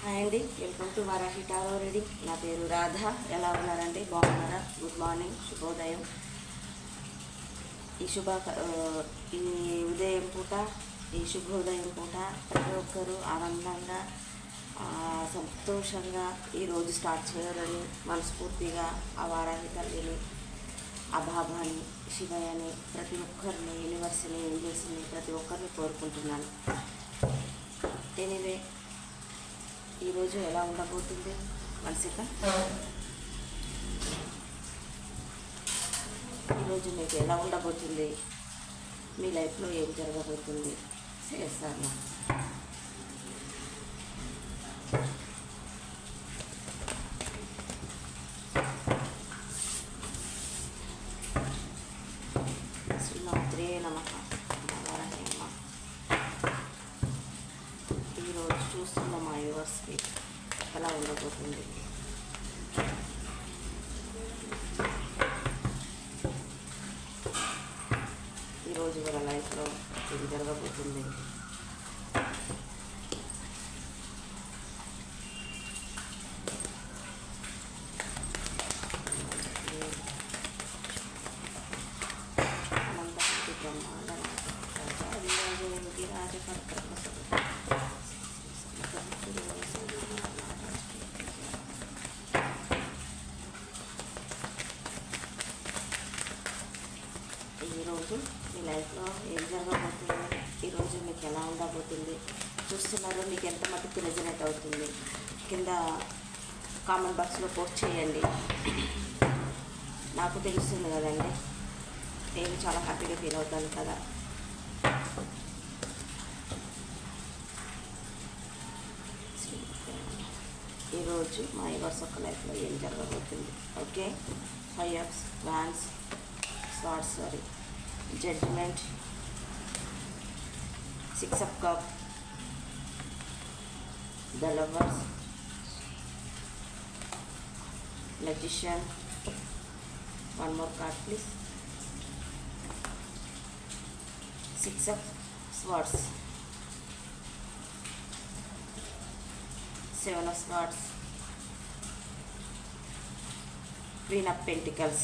Hi అండి, welcome to Varahi tarot reading. నా పేరు రాధ. ఎలా ఉన్నారండి? బాగున్నారా? గుడ్ మార్నింగ్, శుభోదయం. ఈ ఈ ఉదయం పూట, ఈ శుభోదయం పూట ప్రతి ఒక్కరూ ఆనందంగా సంతోషంగా ఈరోజు స్టార్ట్ చేయాలని మనస్ఫూర్తిగా ఆ వారాహి తల్లిని, ఆ బాబాని, శివయ్యని, ప్రతి ఒక్కరిని, యూనివర్స్ని, ఏంజల్స్ని ప్రతి ఒక్కరిని కోరుకుంటున్నాను. ఎనీవే, ఈరోజు ఎలా ఉండబోతుంది? ఈరోజు మీకు ఎలా ఉండబోతుంది? మీ లైఫ్లో ఏం జరగబోతుంది? చేస్తాను. శ్రీమాత్రే నమః. ఈరోజు చూస్తున్న మా యూవర్స్కి ఎలా ఉండబోతుంది? ఈరోజు వాళ్ళ లైఫ్లో ఏం జరగబోతుంది? అనంతశక్తి బ్రహ్మాండ ఈరోజు మీ లైఫ్లో ఏం జరగబోతుంది? ఈరోజు మీకు ఎలా ఉండబోతుంది? చూస్తున్నారు, మీకు ఎంత మటుకు రెజనేట్ అవుతుంది? కింద కామెంట్ బాక్స్లో పోస్ట్ చేయండి. నాకు తెలుస్తుంది కదండి, నేను చాలా హ్యాపీగా ఫీల్ అవుతాను కదా. ఈరోజు మా యువర్స్ ఒక లైఫ్లో ఏం జరగబోతుంది? Okay, 5 of Wands, Judgment, 6 of Cups, the Lovers, Magician. One more card please. 6 of Swords, 7 of Swords, Queen of Pentacles.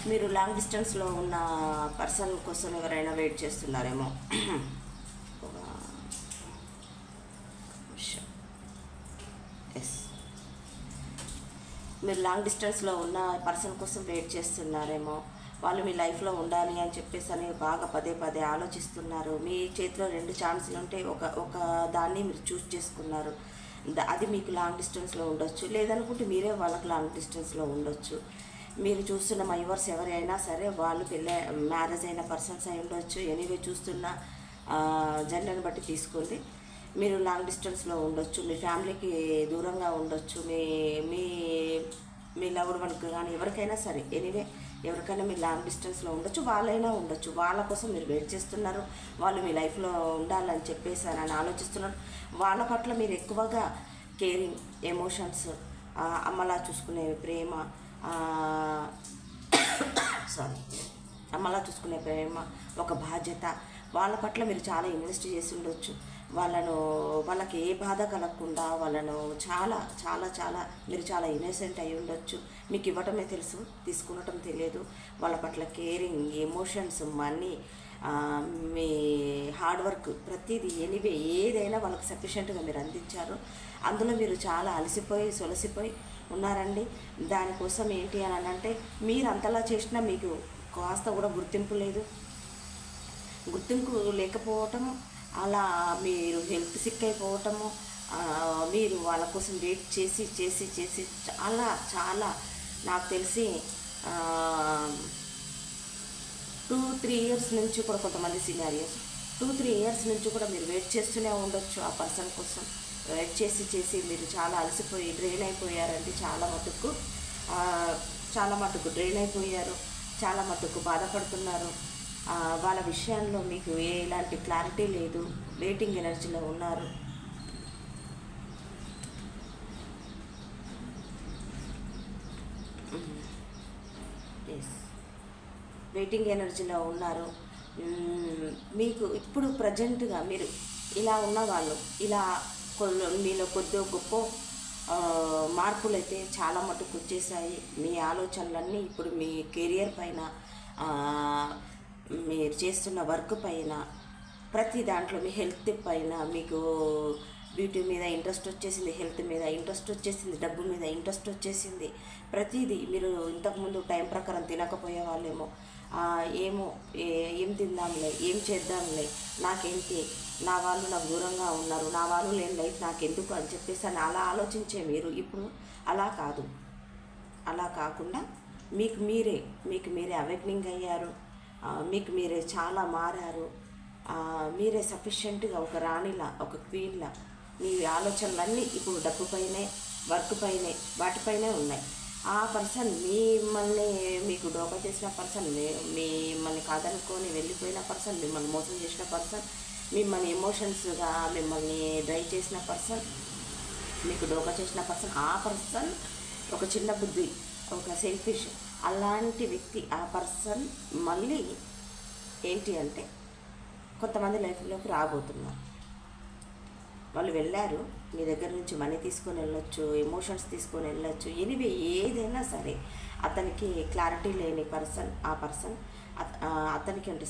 మీరు లాంగ్ డిస్టెన్స్లో ఉన్న పర్సన్ కోసం ఎవరైనా వెయిట్ చేస్తున్నారేమో. ఎస్, మీరు లాంగ్ డిస్టెన్స్లో ఉన్న పర్సన్ కోసం వెయిట్ చేస్తున్నారేమో. వాళ్ళు మీ లైఫ్లో ఉండాలి అని చెప్పేసి అని బాగా పదే పదే ఆలోచిస్తున్నారు. మీ చేతిలో 2 ఛాన్సులు ఉంటే ఒక దాన్ని మీరు చూస్ చేసుకున్నారు. అది మీకు లాంగ్ డిస్టెన్స్లో ఉండొచ్చు, లేదనుకుంటే మీరే వాళ్ళకి లాంగ్ డిస్టెన్స్లో ఉండొచ్చు. మీరు చూస్తున్న మా యువర్స్ ఎవరైనా సరే, వాళ్ళు మ్యారేజ్ అయిన పర్సన్స్ అయి ఉండొచ్చు. ఎనీవే, చూస్తున్న జెండర్ని బట్టి తీసుకోండి. మీరు లాంగ్ డిస్టెన్స్లో ఉండొచ్చు, మీ ఫ్యామిలీకి దూరంగా ఉండొచ్చు, మీ మీ మీ లవ్డ్ వన్కి కానీ ఎవరికైనా సరే. ఎనీవే, ఎవరికైనా మీరు లాంగ్ డిస్టెన్స్లో ఉండొచ్చు, వాళ్ళైనా ఉండొచ్చు. వాళ్ళ కోసం మీరు వెయిట్ చేస్తున్నారు. వాళ్ళు మీ లైఫ్లో ఉండాలని చెప్పేసి అని ఆలోచిస్తున్నారు. వాళ్ళ పట్ల మీరు ఎక్కువగా కేరింగ్, ఎమోషన్స్, అమ్మలా చూసుకునే ప్రేమ, అమ్మలా చూసుకునే ప్రేమ, ఒక బాధ్యత, వాళ్ళ పట్ల మీరు చాలా ఇన్వెస్ట్ చేసి ఉండొచ్చు. వాళ్ళకి ఏ బాధ కలగకుండా వాళ్ళను చాలా చాలా చాలా మీరు చాలా ఇన్నోసెంట్ అయి ఉండొచ్చు. మీకు ఇవ్వటమే తెలుసు, తీసుకునటం తెలియదు. వాళ్ళ పట్ల కేరింగ్, ఎమోషన్స్, మనీ, మీ హార్డ్ వర్క్, ప్రతిదీ ఎనీవే ఏదైనా వాళ్ళకి సఫిషియెంట్గా మీరు అందించారు. అందులో మీరు చాలా అలసిపోయి సొలసిపోయి ఉన్నారండి. దానికోసం ఏంటి అని అంటే, మీరు అంతలా చేసినా మీకు కాస్త కూడా గుర్తింపు లేదు. గుర్తింపు లేకపోవటం, అలా మీరు హెల్త్ సిక్ అయిపోవటము, మీరు వాళ్ళ కోసం వెయిట్ చేసి చేసి చేసి చాలా చాలా నాకు తెలిసి 2-3 ఇయర్స్ నుంచి కూడా కొంతమంది సినారియోస్ 2-3 ఇయర్స్ నుంచి కూడా మీరు వెయిట్ చేస్తూనే ఉండొచ్చు ఆ పర్సన్ కోసం. వెయిట్ చేసి చేసి మీరు చాలా అలసిపోయి డ్రైన్ అయిపోయారంటే చాలా మటుకు డ్రైన్ అయిపోయారు, చాలా మటుకు బాధపడుతున్నారు. వాళ్ళ విషయంలో మీకు ఎలాంటి క్లారిటీ లేదు, వెయిటింగ్ ఎనర్జీలో ఉన్నారు. వెయిటింగ్ ఎనర్జీలో ఉన్నారు. మీకు ఇప్పుడు ప్రజెంట్గా మీరు ఇలా ఉన్నవాళ్ళు ఇలా మీలో కొద్దిగా గొప్ప మార్పులు అయితే చాలా మటుకు వచ్చేసాయి. మీ ఆలోచనలన్నీ ఇప్పుడు మీ కెరియర్ పైన, మీరు చేస్తున్న వర్క్ పైన, ప్రతి దాంట్లో మీ హెల్త్ పైన మీకు బ్యూటీ మీద ఇంట్రెస్ట్ వచ్చేసింది, హెల్త్ మీద ఇంట్రెస్ట్ వచ్చేసింది, డబ్బు మీద ఇంట్రెస్ట్ వచ్చేసింది. ప్రతిదీ మీరు ఇంతకుముందు టైం ప్రకారం తినకపోయే వాళ్ళేమో ఏం తిందాంలే, ఏం చేద్దాంలే, నాకేంటి, నా వాళ్ళు నాకు దూరంగా ఉన్నారు, నా వాళ్ళు లేని లైఫ్ నాకెందుకు అని చెప్పేసి అని అలా ఆలోచించే మీరు ఇప్పుడు అలా కాదు. అలా కాకుండా మీకు మీరే అవేక్నింగ్ అయ్యారు. మీకు మీరే చాలా మారారు. మీరే సఫిషియెంట్గా ఒక రాణిలా, ఒక క్వీన్లా మీ ఆలోచనలన్నీ ఇప్పుడు డబ్బు పైనే, వర్క్ పైనే, వాటిపైనే ఉన్నాయి. ఆ పర్సన్ మీకు డోకా చేసిన పర్సన్, మిమ్మల్ని కాదనుకొని వెళ్ళిపోయిన పర్సన్, మిమ్మల్ని మోసం చేసిన పర్సన్, మిమ్మల్ని ఎమోషన్స్గా మిమ్మల్ని డ్రైవ్ చేసిన పర్సన్, మీకు డోకా చేసిన పర్సన్, ఆ పర్సన్ ఒక చిన్న బుద్ధి, ఒక సెల్ఫిష్ అలాంటి వ్యక్తి. ఆ పర్సన్ మళ్ళీ ఏంటి అంటే కొంతమంది లైఫ్లోకి రాబోతున్నారు. వాళ్ళు వెళ్ళారు, మీ దగ్గర నుంచి మనీ తీసుకొని వెళ్ళొచ్చు, ఎమోషన్స్ తీసుకొని వెళ్ళొచ్చు, ఎనివే ఏదైనా సరే. అతనికి క్లారిటీ లేని పర్సన్, ఆ పర్సన్ అతనికి అంటే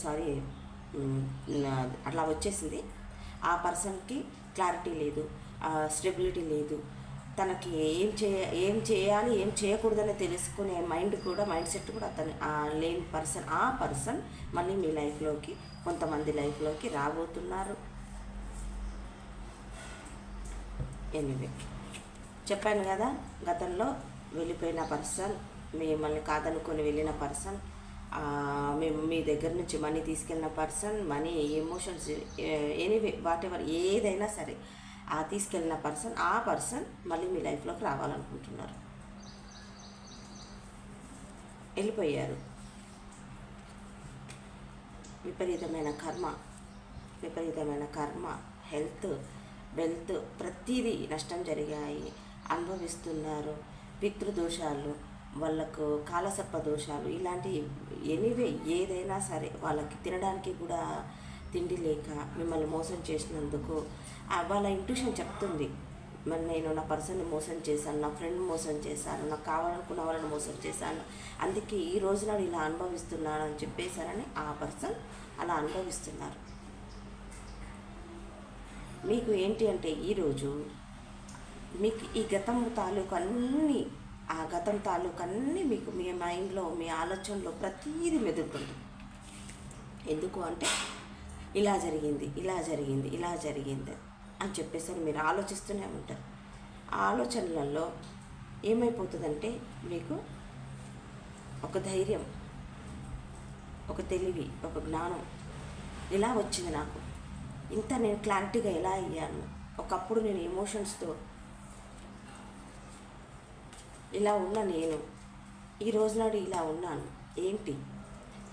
అట్లా వచ్చేసింది. ఆ పర్సన్కి క్లారిటీ లేదు, స్టెబిలిటీ లేదు. తనకి ఏం చేయాలి, ఏం చేయకూడదని తెలుసుకునే మైండ్ సెట్ కూడా లేని పర్సన్. ఆ పర్సన్ మళ్ళీ మీ లైఫ్లోకి, కొంతమంది లైఫ్లోకి రాబోతున్నారు. ఎనివే చెప్పాను కదా, గతంలో వెళ్ళిపోయిన పర్సన్, మిమ్మల్ని కాదనుకొని వెళ్ళిన పర్సన్, మీ దగ్గర నుంచి మనీ తీసుకెళ్ళిన person, money, emotions, anyway whatever ఏదైనా సరే తీసుకెళ్ళిన పర్సన్, ఆ పర్సన్ మళ్ళీ మీ లైఫ్లోకి రావాలనుకుంటున్నారు. వెళ్ళిపోయారు. విపరీతమైన కర్మ, హెల్త్, వెల్త్ ప్రతిదీ నష్టం జరిగాయి, అనుభవిస్తున్నారు. పితృదోషాలు, వాళ్ళకు కాలసర్ప దోషాలు, ఇలాంటి ఎనివే ఏదైనా సరే వాళ్ళకి తినడానికి కూడా తిండి లేక మిమ్మల్ని మోసం చేసినందుకు వాళ్ళ ఇంట్యూషన్ చెప్తుంది, మరి నేను నా పర్సన్ని మోసం చేశాను, నా ఫ్రెండ్ మోసం చేశాను, నాకు కావాలనుకున్న వాళ్ళని మోసం చేశాను, అందుకే ఈ రోజు నాడు ఇలా అనుభవిస్తున్నాను అని చెప్పేశారని ఆ పర్సన్ అలా అనుభవిస్తున్నారు. మీకు ఏంటి అంటే ఈరోజు మీకు ఈ గతం తాలూకు అన్నీ మీకు మీ మైండ్లో, మీ ఆలోచనలో ప్రతీది మెదులుతుంది. ఎందుకు అంటే ఇలా జరిగింది అని చెప్పేసి మీరు ఆలోచిస్తూనే ఉంటారు. ఆ ఆలోచనలలో ఏమైపోతుందంటే మీకు ఒక ధైర్యం, ఒక తెలివి, ఒక జ్ఞానం ఇలా వచ్చింది. నాకు ఇంత నేను క్లారిటీగా ఎలా అయ్యాను, ఒకప్పుడు నేను ఎమోషన్స్తో ఇలా ఉన్న నేను ఈ రోజునాడు ఇలా ఉన్నాను, ఏంటి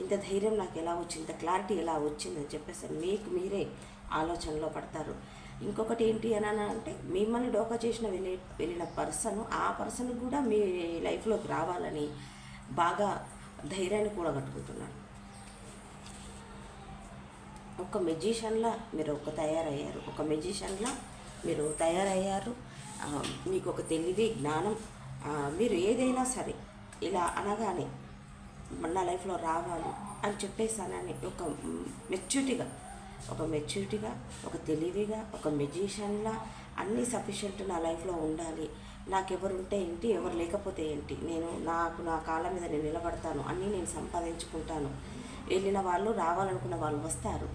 ఇంత ధైర్యం నాకు ఎలా వచ్చింది, ఇంత క్లారిటీ ఎలా వచ్చిందని చెప్పేసి మీకు మీరే ఆలోచనలో పడతారు. ఇంకొకటి ఏంటి అని అంటే మిమ్మల్ని డోకా చేసిన వెళ్ళిన పర్సన్, ఆ పర్సన్ కూడా మీ లైఫ్లోకి రావాలని బాగా ధైర్యాన్ని కూడా కట్టుకుంటున్నాడు. ఒక మెజిషియన్లా మీరు తయారయ్యారు. మీకు ఒక తెలివి, జ్ఞానం, మీరు ఏదైనా సరే ఇలా అనగానే నా లైఫ్లో రావాలి అని చెప్పేసానని ఒక మెచ్యూరిటీగా, ఒక తెలివిగా, ఒక మెజిషియన్లా అన్నీ సఫిషియెంట్ నా లైఫ్లో ఉండాలి. నాకెవరుంటే ఏంటి, ఎవరు లేకపోతే ఏంటి, నా కాళ్ళ మీద నేను నిలబడతాను, అన్నీ నేను సంపాదించుకుంటాను. వెళ్ళిన వాళ్ళు, రావాలనుకున్న వాళ్ళు వస్తారు.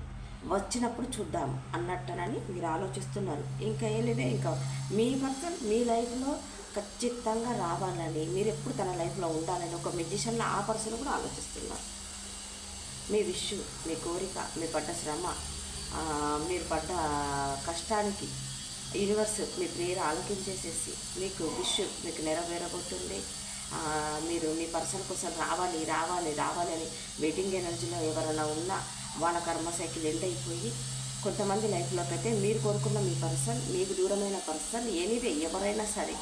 వచ్చినప్పుడు చూద్దాం అన్నట్టనని మీరు ఆలోచిస్తున్నారు. ఇంకా ఏమిదే, ఇంకా మీ పర్సన్ మీ లైఫ్లో ఖచ్చితంగా రావాలని, మీరు ఎప్పుడు తన లైఫ్లో ఉండాలని ఒక మెజిషన్లో ఆ పర్సన్ కూడా ఆలోచిస్తున్నారు. మీ విష్, మీ కోరిక, మీ పడ్డ శ్రమ, మీరు పడ్డ కష్టానికి యూనివర్స్ మీ ప్రేయర్ ఆలోకించేసేసి మీకు విష్ మీకు నెరవేరబోతుంది. మీరు మీ పర్సన్ కోసం రావాలి రావాలి రావాలి అని వెయిటింగ్ ఎనర్జీలో ఎవరైనా ఉన్నా వాళ్ళ కర్మ సైకిల్ ఎండ్ అయిపోయి కొంతమంది లైఫ్లోకి అయితే మీరు కోరుకున్న మీ పర్సన్, మీకు దూరమైన పర్సన్, ఎనీవే ఎవరైనా సరే,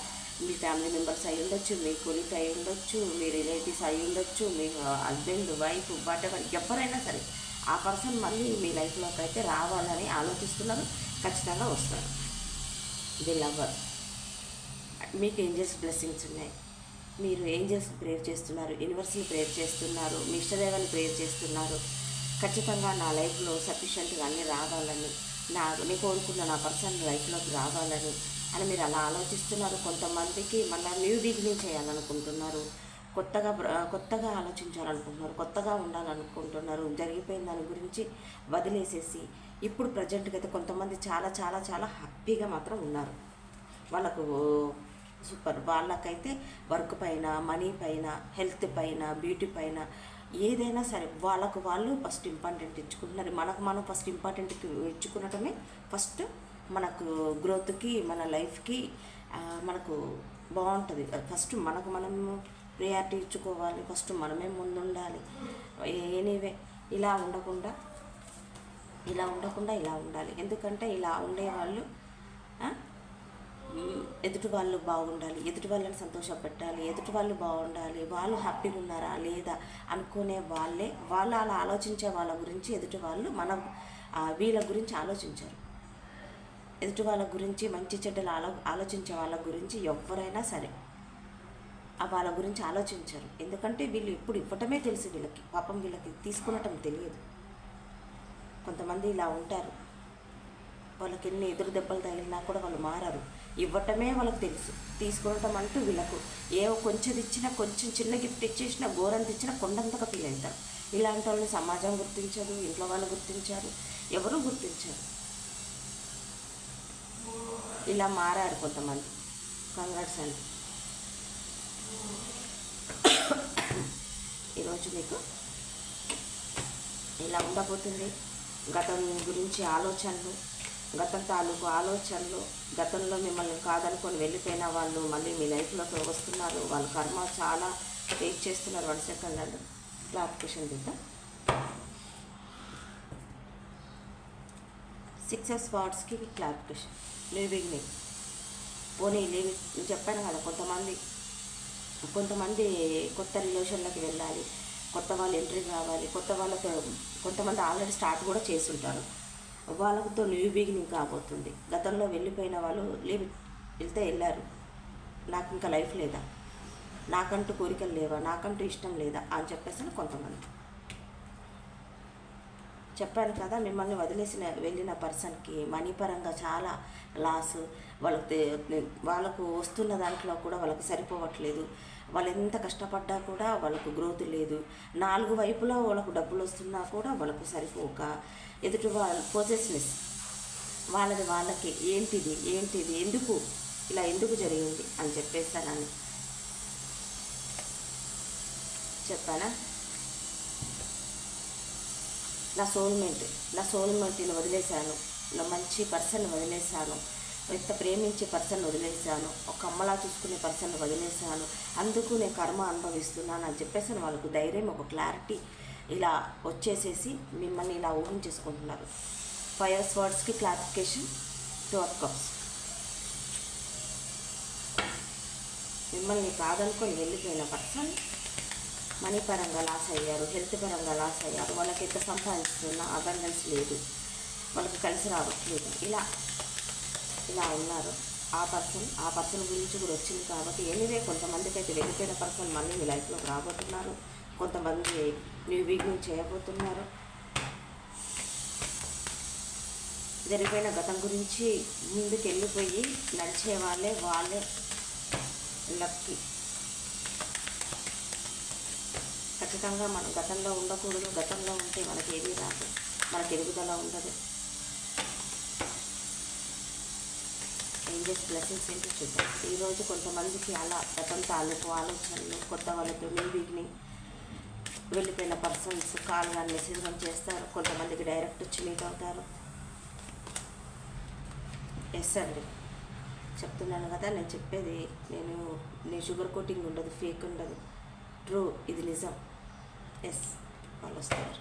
మీ ఫ్యామిలీ మెంబర్స్ అయి ఉండొచ్చు, మీ కొలీగ్ అయి ఉండొచ్చు, మీ రిలేటివ్స్ అయి ఉండొచ్చు, మీ హస్బెండ్ వైఫ్ వాటెవర్ ఎవరైనా సరే ఆ పర్సన్ మళ్ళీ మీ లైఫ్లోకి అయితే రావాలని ఆలోచిస్తున్నారు. ఖచ్చితంగా వస్తారు. The lover. మీకు ఏంజల్స్ బ్లెస్సింగ్స్ ఉన్నాయి. మీరు ఏంజల్స్ ప్రేయర్ చేస్తున్నారు, యూనివర్స్ని ప్రేయర్ చేస్తున్నారు, మీ ఇష్టదేవాన్ని ప్రేయర్ చేస్తున్నారు. ఖచ్చితంగా నా లైఫ్లో సఫిషియెంట్గా అన్నీ రావాలని, నేను కోరుకున్న నా పర్సన్ లైఫ్లోకి రావాలని అని మీరు అలా ఆలోచిస్తున్నారు. కొంతమందికి మళ్ళీ న్యూ బిగినింగ్ చేయాలనుకుంటున్నారు, కొత్తగా ఆలోచించాలనుకుంటున్నారు, కొత్తగా ఉండాలనుకుంటున్నారు. జరిగిపోయిన దాని గురించి వదిలేసేసి ఇప్పుడు ప్రజెంట్గా అయితే కొంతమంది చాలా చాలా చాలా హ్యాపీగా మాత్రం ఉన్నారు. వాళ్ళకు సూపర్. వాళ్ళకైతే వర్క్ పైన, మనీ పైన, హెల్త్ పైన, బ్యూటీ పైన ఏదైనా సరే వాళ్ళకు వాళ్ళు ఫస్ట్ ఇంపార్టెంట్ ఇచ్చుకుంటున్నారు. మనకు మనం ఫస్ట్ ఇంపార్టెంట్ ఇచ్చుకునటమే ఫస్ట్ మనకు గ్రోత్కి, మన లైఫ్కి మనకు బాగుంటుంది. ఫస్ట్ మనకు మనము ప్రియారిటీ ఇచ్చుకోవాలి, ఫస్ట్ మనమే ముందుండాలి. ఎనీవే ఇలా ఉండకుండా ఇలా ఉండాలి. ఎందుకంటే ఇలా ఉండేవాళ్ళు ఎదుటి వాళ్ళు బాగుండాలి, ఎదుటి వాళ్ళని సంతోషపెట్టాలి, ఎదుటి వాళ్ళు బాగుండాలి, వాళ్ళు హ్యాపీగా ఉన్నారా లేదా అనుకునే వాళ్ళు అలా ఆలోచించే వాళ్ళ గురించి ఎదుటి వాళ్ళు వీళ్ళ గురించి ఆలోచించారు. ఎదుటి వాళ్ళ గురించి మంచి చెడ్డలు ఆలోచించే వాళ్ళ గురించి ఎవరైనా సరే వాళ్ళ గురించి ఆలోచించారు. ఎందుకంటే వీళ్ళు ఇప్పుడు ఇవ్వటమే తెలుసు వీళ్ళకి, పాపం వీళ్ళకి తీసుకునటం తెలియదు. కొంతమంది ఇలా ఉంటారు, వాళ్ళకి ఎన్ని ఎదురు దెబ్బలు తగిలినా కూడా వాళ్ళు మారారు. ఇవ్వటమే వాళ్ళకి తెలుసు, తీసుకునటం అంటూ వీళ్ళకు కొంచెం ఇచ్చినా, కొంచెం చిన్న గిఫ్ట్ ఇచ్చేసినా, గోరంత ఇచ్చినా కొండంతగా ఫీల్ అవుతారు. ఇలాంటి వాళ్ళని సమాజం గుర్తించదు, ఇంట్లో వాళ్ళు గుర్తించారు, ఎవరూ గుర్తించారు. ఇలా మారారు కొంతమంది. కంగ్రాట్స్ అండి. ఈరోజు మీకు ఇలా ఉండబోతుంది. గతం గురించి ఆలోచనలు, గతం తాలూకు ఆలోచనలు, గతంలో మిమ్మల్ని కాదనుకొని వెళ్ళిపోయిన వాళ్ళు మళ్ళీ మీ లైఫ్లోకి వస్తున్నారు. వాళ్ళ కర్మ చాలా ఫేస్ చేస్తున్నారు. 1 సెకండ్ అండి, క్లారిఫికేషన్ దిద్దాం. 6 of Swordsకి క్లారిఫికేషన్. New beginning. పోనీ చెప్పాను కదా, కొంతమంది కొత్త రిలేషన్లోకి వెళ్ళాలి, కొత్త వాళ్ళు ఎంట్రీ కావాలి, కొత్త వాళ్ళతో కొంతమంది ఆల్రెడీ స్టార్ట్ కూడా చేస్తుంటారు. వాళ్ళతో న్యూ బిగినింగ్ కాబోతుంది. గతంలో వెళ్ళిపోయిన వాళ్ళు వెళ్తే వెళ్ళారు, నాకు ఇంకా లైఫ్ లేదా, నాకంటూ కోరికలు లేవా, నాకంటూ ఇష్టం లేదా అని చెప్పేసి కొంతమంది. చెప్పాను కదా, మిమ్మల్ని వెళ్ళిన పర్సన్కి మనీ పరంగా చాలా లాస్. వాళ్ళకు వస్తున్న దాంట్లో కూడా వాళ్ళకి సరిపోవట్లేదు. వాళ్ళు ఎంత కష్టపడ్డా కూడా వాళ్ళకు గ్రోత్ లేదు. 4 వైపులా వాళ్ళకు డబ్బులు వస్తున్నా కూడా వాళ్ళకు సరిపోక ఎదుటి వాళ్ళ పొజెస్నెస్ వాళ్ళకి ఏంటిది ఎందుకు జరిగింది అని చెప్పేస్తానని చెప్పానా. నా సోల్మేట్ని వదిలేశాను, నా మంచి పర్సన్ వదిలేశాను, ఎంత ప్రేమించే పర్సన్ వదిలేశాను, ఒక అమ్మలా చూసుకునే పర్సన్ వదిలేశాను, అందుకు నేను కర్మ అనుభవిస్తున్నాను అని చెప్పేసి వాళ్ళకు ధైర్యం, ఒక క్లారిటీ ఇలా వచ్చేసేసి మిమ్మల్ని ఇలా ఊహించేసుకుంటున్నారు. 5 of Swordsకి క్లారిఫికేషన్. 2 of Cups. మిమ్మల్ని కాదనుకొని వెళ్ళిపోయిన పర్సన్ మనీ పరంగా లాస్ అయ్యారు, హెల్త్ పరంగా లాస్ అయ్యారు, వాళ్ళకి ఎంత సంపాదిస్తున్నా అబండెన్స్ లేదు, వాళ్ళకి కలిసి రావట్లేదు, ఇలా ఉన్నారు. ఆ పర్సన్ గురించి కూడా వచ్చింది కాబట్టి ఎనీవే కొంతమందికి అయితే వెళ్ళిపోయిన పర్సన్ మళ్ళీ మీ లైఫ్లోకి రాబోతున్నారు, కొంతమంది న్యూ బిగినింగ్ చేయబోతున్నారు. జరిగిపోయిన గతం గురించి ముందుకు వెళ్ళిపోయి నడిచే వాళ్ళే లక్కీ. ఖచ్చితంగా మనం గతంలో ఉండకూడదు, గతంలో ఉంటే మనకి ఏమీ రాదు. మనకు ఎదుగుదల ఉండదు. ఏంజెస్ బ్లెస్సింగ్స్ ఏంటో చూద్దాం. ఈరోజు కొంతమందికి అలా గతం తాలూకు ఆలోచనలు, కొత్త వాళ్ళతో న్యూ బిగినింగ్, వెళ్ళిపోయిన పర్సన్స్ కాల్ కానీ మెసేజ్ కానీ చేస్తారు. కొంతమందికి డైరెక్ట్ వచ్చి మీట్ అవుతారు. ఎస్ అండి, చెప్తున్నాను కదా, నేను చెప్పేది నేను షుగర్ కోటింగ్ ఉండదు, ఫేక్ ఉండదు, ట్రూ, ఇది నిజం. ఎస్, వాళ్ళు వస్తారు.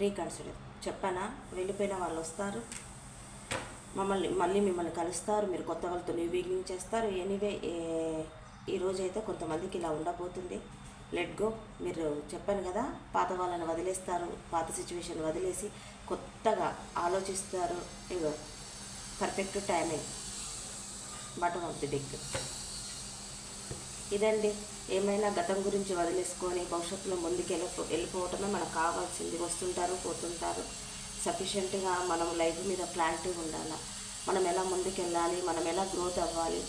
రీకన్సిడర్ చెప్పానా, వెళ్ళిపోయిన వాళ్ళు వస్తారు, మళ్ళీ మిమ్మల్ని కలుస్తారు, మీరు కొత్త వాళ్ళతో న్యూ బిగినింగ్ చేస్తారు. ఎనీవే, ఈరోజు అయితే కొంతమందికి ఇలా ఉండబోతుంది. Let go. మీరు చెప్పాను కదా, పాత వాళ్ళని వదిలేస్తారు, పాత సిచ్యువేషన్ వదిలేసి కొత్తగా ఆలోచిస్తారు. Ego perfect timing, bottom of the deck. ఇదండి, ఏమైనా గతం గురించి వదిలేసుకొని భవిష్యత్తులో ముందుకు వెళ్ళిపోవటమే మనకు కావాల్సింది. వస్తుంటారు, పోతుంటారు. సఫిషియెంట్గా మనం లైఫ్ మీద క్లారిటీ ఉండాలి. మనం ఎలా ముందుకు వెళ్ళాలి, మనం ఎలా గ్రోత్ అవ్వాలి,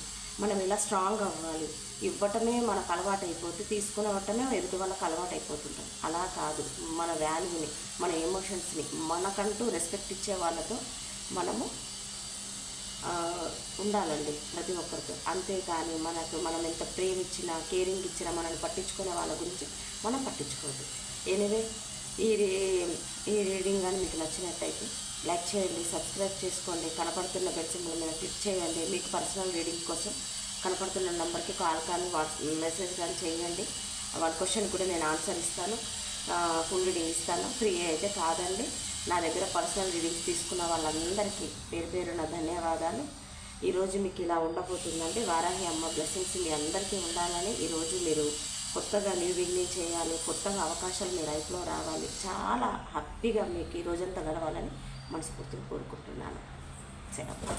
మనం ఎలా స్ట్రాంగ్ అవ్వాలి. ఇవ్వటమే మనకు అలవాటు అయిపోతుంది, తీసుకునవటమే ఎదుటి వాళ్ళకి అలవాటు అయిపోతుంటాం. అలా కాదు, మన వాల్యూని, మన ఎమోషన్స్ని, మనకంటూ రెస్పెక్ట్ ఇచ్చే వాళ్ళతో మనము ఉండాలండి, ప్రతి ఒక్కరితో. అంతేకాని మనం ఎంత ప్రేమ ఇచ్చినా, కేరింగ్ ఇచ్చినా మనల్ని పట్టించుకునే వాళ్ళ గురించి మనం పట్టించుకోవద్దు. ఎనివే, ఈ రీడింగ్ కానీ మీకు నచ్చినట్టయితే లైక్ చేయండి, సబ్స్క్రైబ్ చేసుకోండి, కనపడుతున్న బెల్ సింబల్ మీద క్లిక్ చేయండి. మీకు పర్సనల్ రీడింగ్ కోసం కనపడుతున్న నెంబర్కి కాల్ కానీ మెసేజ్ కానీ చేయండి. వాళ్ళ క్వశ్చన్ కూడా నేను ఆన్సర్ ఇస్తాను, ఫుల్ రీడింగ్ ఇస్తాను. ఫ్రీ అయితే కాదండి. నా దగ్గర పర్సనల్ రీడింగ్స్ తీసుకున్న వాళ్ళందరికీ పేరు పేరున ధన్యవాదాలు. ఈరోజు మీకు ఇలా ఉండబోతుందండి. వారాహి అమ్మ బ్లెస్సింగ్స్ మీ అందరికీ ఉండాలని, ఈరోజు మీరు కొత్తగా న్యూ బిగినింగ్ చేయాలి, కొత్తగా అవకాశాలు మీ లైఫ్లో రావాలి, చాలా హ్యాపీగా మీకు ఈ రోజంతా గడవాలని మనస్ఫూర్తిగా కోరుకుంటున్నాను. సెలవు.